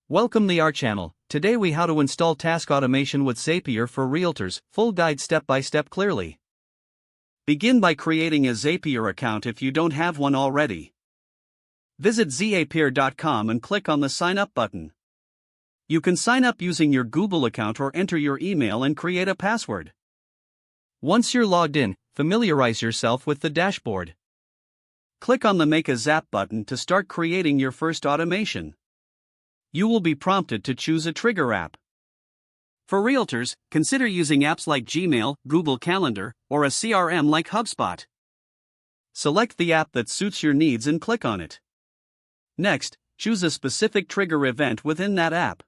Welcome to our channel. Today we how to install task automation with Zapier for realtors, full guide step by step clearly. Begin by creating a Zapier account if you don't have one already. Visit zapier.com and click on the sign up button. You can sign up using your Google account or enter your email and create a password. Once you're logged in, familiarize yourself with the dashboard. Click on the Make a Zap button to start creating your first automation. You will be prompted to choose a trigger app. For realtors, consider using apps like Gmail, Google Calendar, or a CRM like HubSpot. Select the app that suits your needs and click on it. Next, choose a specific trigger event within that app.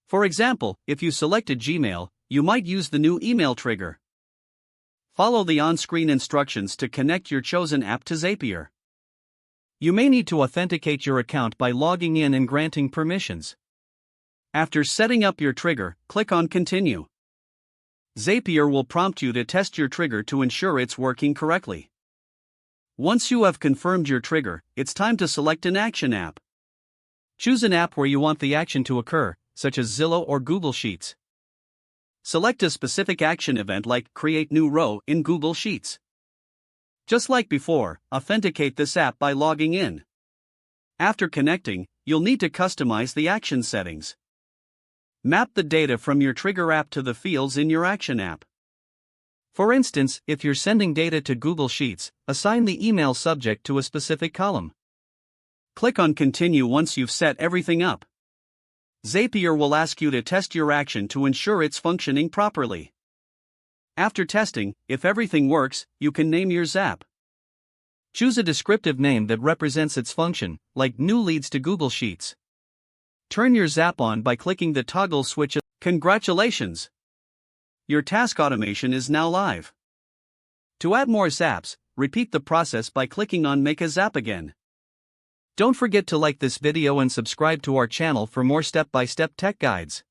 For example, if you selected Gmail, you might use the new email trigger. Follow the on-screen instructions to connect your chosen app to Zapier. You may need to authenticate your account by logging in and granting permissions. After setting up your trigger, click on Continue. Zapier will prompt you to test your trigger to ensure it's working correctly. Once you have confirmed your trigger, it's time to select an action app. Choose an app where you want the action to occur, such as Zillow or Google Sheets. Select a specific action event like Create New Row in Google Sheets. Just like before, authenticate this app by logging in. After connecting, you'll need to customize the action settings. Map the data from your trigger app to the fields in your action app. For instance, if you're sending data to Google Sheets, assign the email subject to a specific column. Click on Continue once you've set everything up. Zapier will ask you to test your action to ensure it's functioning properly. After testing, if everything works, you can name your Zap. Choose a descriptive name that represents its function, like New Leads to Google Sheets. Turn your Zap on by clicking the toggle switch. Congratulations! Your task automation is now live. To add more Zaps, repeat the process by clicking on Make a Zap again. Don't forget to like this video and subscribe to our channel for more step-by-step tech guides.